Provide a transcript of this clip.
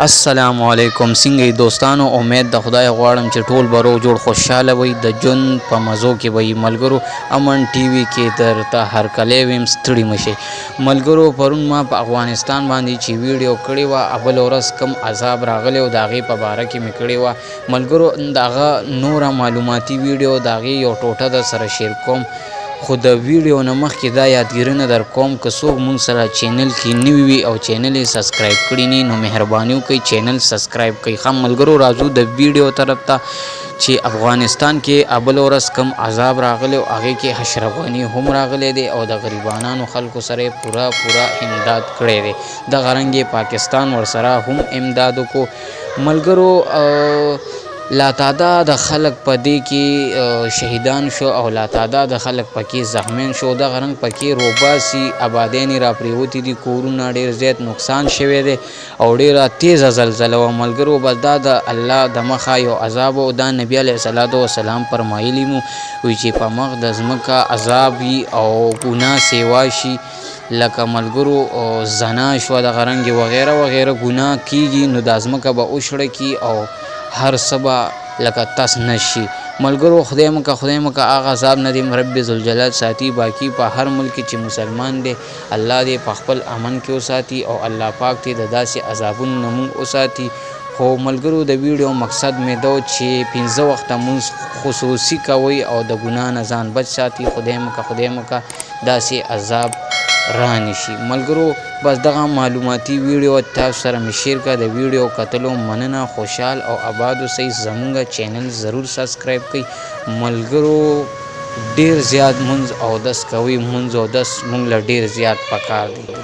السلام علیکم څنګه دوستانو امید د خدای غواړم چې ټول برو جوړ خوشاله وي د جون په مزو کې وي ملګرو امن ټي وي کې درته هر کله ویم ستړي مشي ملګرو پرون ما په افغانستان باندې چې ویډیو کړی و اول ورځ کم عذاب راغلی او داغه په باره کې مې کړی و ملګرو داغه نور معلوماتي ویډیو داغه یو ټوټه د سره شیر کوم خو د ویډیو نه مخکې دا یادګیرونه در کوم که څوک مونږ سره چینل کې نوي وي او چینل یې سبسکرایب کړي نه نو مهرباني وکړئ چینل سبسکرایب کړئ ښه ملګرو راځو د ویډیو طرف ته چې افغانستان کې اول ورځ کم عذاب راغلی او هغې کې اشرف غني هم راغلی دی او د غریبانانو خلکو سره پوره امداد کړی دی دغه رنګ پاکستان ورسره هم امداد وکړو ملګرو لا تعداد خلک په دې کې شهیدان شو او لا تعداد خلک پکې زخمیان شو دغه رنګ پکې روباسي آبادیانې را پریوتې دي کورونه ډېر زیات نقصان شوی دی او ډېره تیزه زلزله وه ملګرو بس دا د الله د مخه یو عذاب و دا نبي علیه السلام فرمایلي مو وایي چې په مخ د ځمکه عذاب وي او ګناه سیوا شي لکه ملګرو زنا شوه دغه رنګې وغیره وغیره ګناه کیږي نو دا ځمکه به وشړه کي او هر سبا لکه تس نشي ملګرو خدای مکه هغه عذاب نه دی رب ذوالجلال ساتي باقي په هر ملک چې مسلمان دی الله دې په خپل امن کې وساتي او الله پاک دې د داسې عذابونو نه موږ وساتي خو ملګرو د ویډیو مقصد مې دا چې 15 وخته مونځ خصوصي کوئ او د ګناه نه ځان بچ ساتي خدای مکه داسې عذاب رانشي ملګرو بس دغه معلوماتي ویډیو تاسو سره مې شیر کړه د ویډیو کتلو مننه خوشحال او آباد اوسئ زموږ چینل ضرور سبسکرایب کړئ ملګرو ډیر زیات مونځ او دس کوي مونځ او دس مونږ له ډیر زیات پکار دی